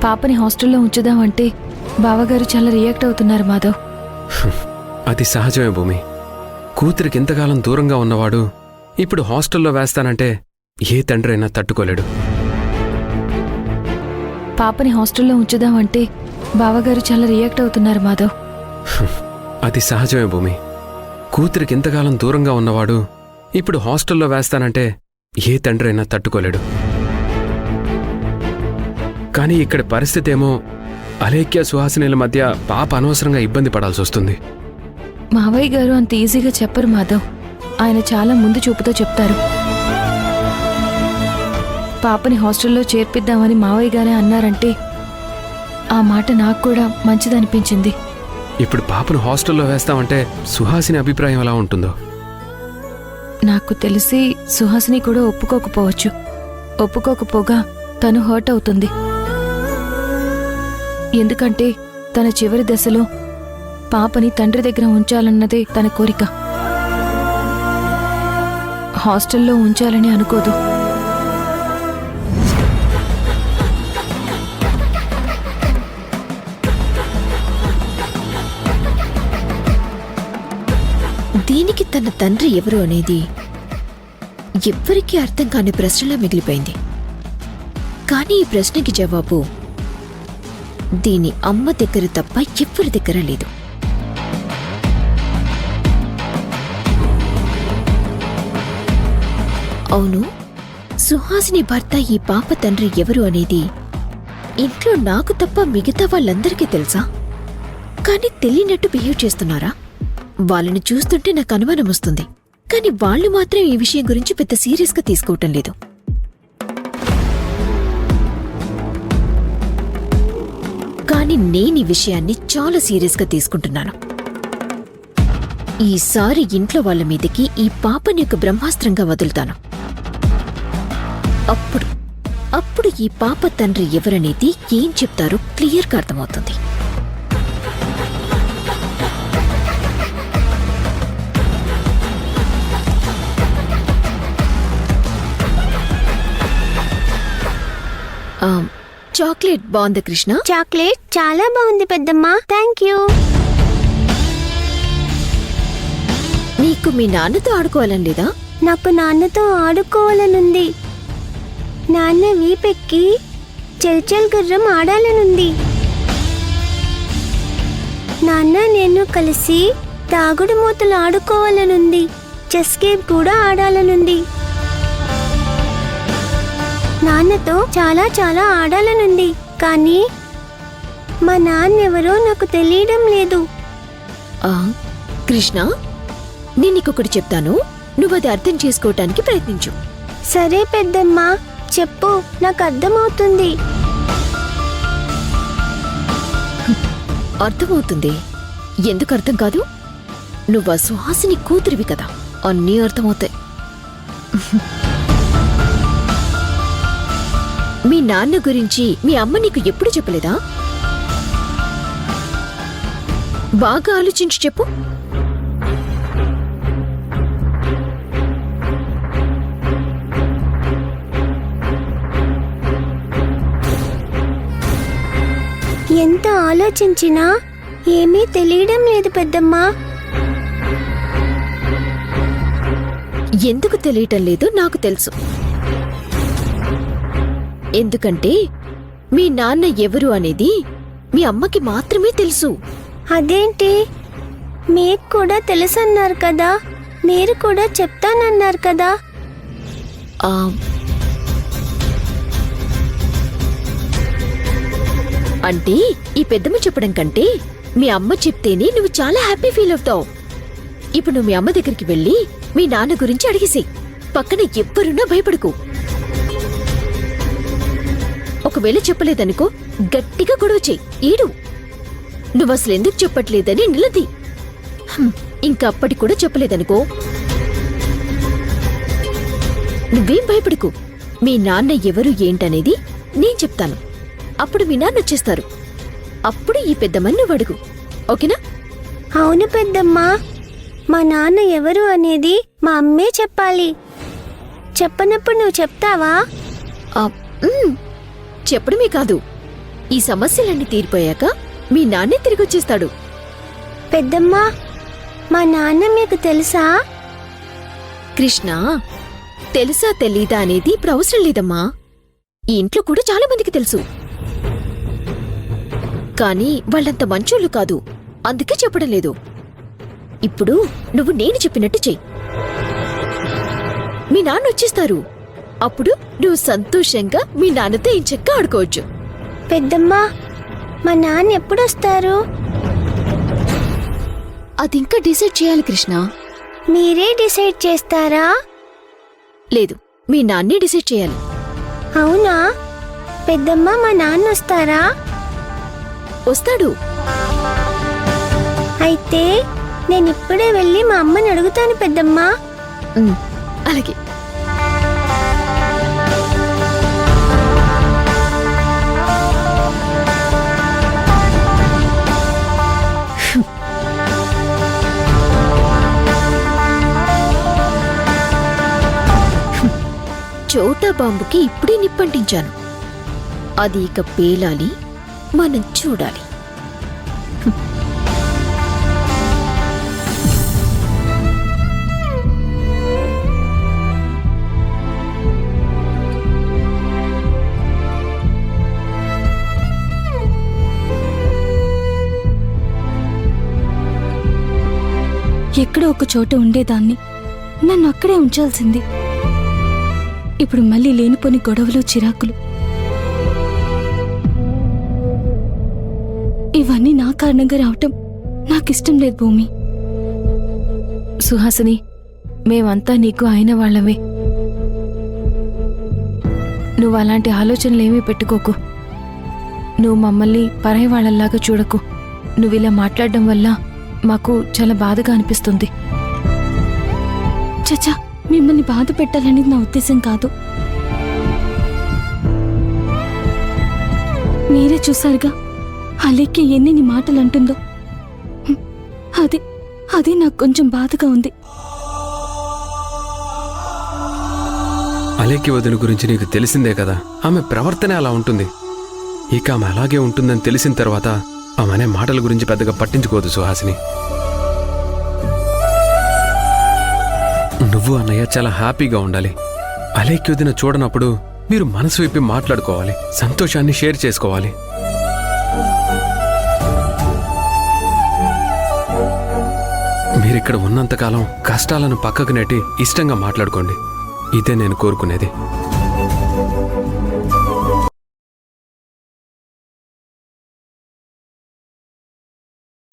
పాపని హాస్టల్లో ఉంచుదామంటే బావగారు చాలా రియాక్ట్ అవుతున్నారు మాధవ్. అది సహజమే భూమి. కూతురికి ఇంతకాలం దూరంగా ఉన్నవాడు ఇప్పుడు హాస్టల్లో వేస్తానంటే ఏ తండ్రైనా తట్టుకోలేడు. పాపని హాస్టల్లో ఉంచుదామంటే బావగారు చాలా రియాక్ట్ అవుతున్నారు మాధవ్. అది సహజమే భూమి. కూతురికి ఇంతకాలం దూరంగా ఉన్నవాడు ఇప్పుడు హాస్టల్లో వేస్తానంటే ఏ తండ్రైనా తట్టుకోలేడు. కానీ ఇక్కడ పరిస్థితేమో అలేఖ్య సుహాసినిల మధ్య పాప అనవసరంగా ఇబ్బంది పడాల్సి వస్తుంది. మావయ్య గారు అంత ఈజీగా చెప్పరు మాధవ్. ఆయన చాలా ముందు చూపుతో చెప్తారు. పాపని హాస్టల్లో చేర్పిద్దామని మావయ్య గారే అన్నారంటే ఆ మాట నాకు కూడా మంచిదనిపించింది. ఇప్పుడు పాపను హాస్టల్లో వేస్తామంటే సుహాసిని అభిప్రాయం ఎలా ఉంటుందో నాకు తెలిసి సుహాసిని కూడా ఒప్పుకోకపోవచ్చు. ఒప్పుకోకపోగా తను హర్ట్ అవుతుంది. ఎందుకంటే తన చివరి దశలో పాపని తండ్రి దగ్గర ఉంచాలన్నదే తన కోరిక. హాస్టల్లో ఉంచాలని అనుకోదు. దీనికి తన తండ్రి ఎవరు అనేది ఎవ్వరికీ అర్థం కాని ప్రశ్నలా మిగిలిపోయింది. కానీ ఈ ప్రశ్నకి జవాబు దీని అమ్మ దగ్గర తప్ప ఎవ్వరి దగ్గర లేదు. అవును, సుహాసిని భర్త ఈ పాప తండ్రి ఎవరు అనేది ఇంట్లో నాకు తప్ప మిగతా వాళ్ళందరికీ తెలుసా? కానీ తెలియనట్టు బిహేవ్ చేస్తున్నారా? వాళ్ళని చూస్తుంటే నాకు అనుమానం వస్తుంది. కానీ వాళ్ళు మాత్రం ఈ విషయం గురించి పెద్ద సీరియస్గా తీసుకోవటం లేదు. కానీ నేను ఈ విషయాన్ని చాలా సీరియస్గా తీసుకుంటున్నాను. ఈసారి ఇంట్లో వాళ్ళ మీదకి ఈ పాపని ఒక బ్రహ్మాస్త్రంగా వదులుతాను. అప్పుడు ఈ పాప తండ్రి ఎవరనేది ఏం చెప్తారో క్లియర్గా అర్థమవుతుంది. చాక్లెట్ బాగుంది కృష్ణ? చాక్లెట్ చాలా బాగుంది పెద్దమ్మా, థ్యాంక్ యూ. నీకు మీ నాన్నతో ఆడుకోవాలని లేదా? నాకు నాన్నతో ఆడుకోవాలనుంది. నాన్న వీపెక్కి చల్చల్ గుర్రం ఆడాలనుంది. నాన్న నేను కలిసి తాగుడు మూతలు ఆడుకోవాలనుంది. చెస్ గేమ్ కూడా ఆడాలనుంది. నాన్నతో చాలా చాలా ఆడాలనుంది. కానీ మా నాన్నెవరో నాకు తెలియడం లేదు. కృష్ణ, నేను నీకొకటి చెప్తాను, నువ్వది అర్థం చేసుకోవటానికి ప్రయత్నించు. సరే పెద్దమ్మా, చెప్పు, నాకు అర్థమవుతుంది. అర్థమవుతుంది. ఎందుకు అర్థం కాదు? నువ్వు సుహాసిని కూతురివి కదా, అన్నీ అర్థమవుతాయి. మీ నాన్న గురించి మీ అమ్మ నీకు ఎప్పుడు చెప్పలేదా? బాగా ఆలోచించి చెప్పు. ఎంత ఆలోచించినా ఏమీ తెలియడం లేదు పెద్దమ్మా. ఎందుకు తెలియటం లేదో నాకు తెలుసు. ఎందుకంటే మీ నాన్న ఎవరు అనేది మీ అమ్మకి మాత్రమే తెలుసు. అదేంటి? మీకు కూడా తెలుసన్నారు కదా, మీరు కూడా చెప్తానన్నారు కదా. అంటే ఈ పెద్దమ్మ చెప్పడం కంటే మీ అమ్మ చెప్తేనే నువ్వు చాలా హ్యాపీ ఫీల్ అవుతావు. ఇప్పుడు నువ్వు మీ అమ్మ దగ్గరికి వెళ్ళి మీ నాన్న గురించి అడిగేసేయ్. పక్కన ఎవ్వరున్నా భయపడకు. ఒకవేళ చెప్పలేదనుకో గట్టిగా గొడవ చెయ్యి, ఏడు. నువ్వసలు ఎందుకు చెప్పట్లేదని నిలది. ఇంకా అప్పటి కూడా చెప్పలేదనుకో నువ్వేం భయపడకు. మీ నాన్న ఎవరు ఏంటనేది నేను చెప్తాను. అప్పుడు మీ నాన్న వచ్చేస్తారు. అప్పుడు ఈ పెద్దమ్మని నువ్వు అడుగు, ఓకేనా? అవును పెద్దమ్మా, మా నాన్న ఎవరు అనేది మా అమ్మే చెప్పాలి. చెప్పనప్పుడు నువ్వు చెప్తావా? చెప్పడమే కాదు, ఈ సమస్యలన్నీ తీరిపోయాక మీ నాన్నే తిరిగొచ్చేస్తాడు. పెద్దమ్మా, మా నాన్న మీకు తెలుసా? కృష్ణ, తెలుసా తెలీదా అనేది ఇప్పుడు అవసరం లేదమ్మా. ఈ ఇంట్లో కూడా చాలా మందికి తెలుసు, కానీ వాళ్ళంత మంచోళ్ళు కాదు, అందుకే చెప్పడం లేదు. ఇప్పుడు నువ్వు నేను చెప్పినట్టు చెయ్యి. మీ నాన్న వచ్చేస్తారు. అప్పుడు నువ్వు సంతోషంగా మీ నాన్నతో ఇంచక్క ఆడుకోవచ్చు. పెద్దమ్మా, మా నాన్న ఎప్పుడొస్తారు? అది ఇంకా డిసైడ్ చేయాలి కృష్ణ. మీరే డిసైడ్ చేస్తారా? లేదు, మీ నాన్నే డిసైడ్ చేయాలి. అవునా? పెద్దమ్మా, మా నాన్న వస్తారా? వస్తాడు. అయితే నేనిప్పుడే వెళ్ళి మా అమ్మని అడుగుతాను పెద్దమ్మా. అలాగే. చోటా బాంబుకి ఇప్పుడే నిప్పంటించాను. అది ఇక పేలాలి, మనం చూడాలి. ఎక్కడో ఒక చోట ఉండేదాన్ని, నన్ను అక్కడే ఉంచాల్సింది. ఇప్పుడు మళ్ళీ లేనిపోని గొడవలు, చిరాకులు. ఇవన్నీ నా కారణంగా రావటం నాకిష్టం లేదు భూమి. సుహాసిని, మేమంతా నీకు అయిన వాళ్ళమే. నువ్వు అలాంటి ఆలోచనలేమీ పెట్టుకోకు. నువ్వు మమ్మల్ని పరాయి వాళ్ళలాగా చూడకు. నువ్విలా మాట్లాడడం వల్ల మాకు చాలా బాధగా అనిపిస్తుంది. చచ్చా, మిమ్మల్ని బాధ పెట్టాలనేది నా ఉద్దేశం కాదు. మీరే చూశారుగా అలేఖ్య ఎన్ని మాటలు అంటుందో. అది నాకు కొంచెం బాధగా ఉంది. అలేఖ్య వదిన గురించి నీకు తెలిసిందే కదా, ఆమె ప్రవర్తనే అలా ఉంటుంది. ఇక ఆమె అలాగే ఉంటుందని తెలిసిన తర్వాత ఆమె అనే మాటల గురించి పెద్దగా పట్టించుకోదు సుహాసిని. నువ్వు అన్నయ్య చాలా హ్యాపీగా ఉండాలి. అలేఖ్య వదిన చూడనప్పుడు మీరు మనసు విప్పి మాట్లాడుకోవాలి, సంతోషాన్ని షేర్ చేసుకోవాలి. మీరిక్కడ ఉన్నంతకాలం కష్టాలను పక్కకు నెట్టి ఇష్టంగా మాట్లాడుకోండి. ఇదే నేను కోరుకునేది.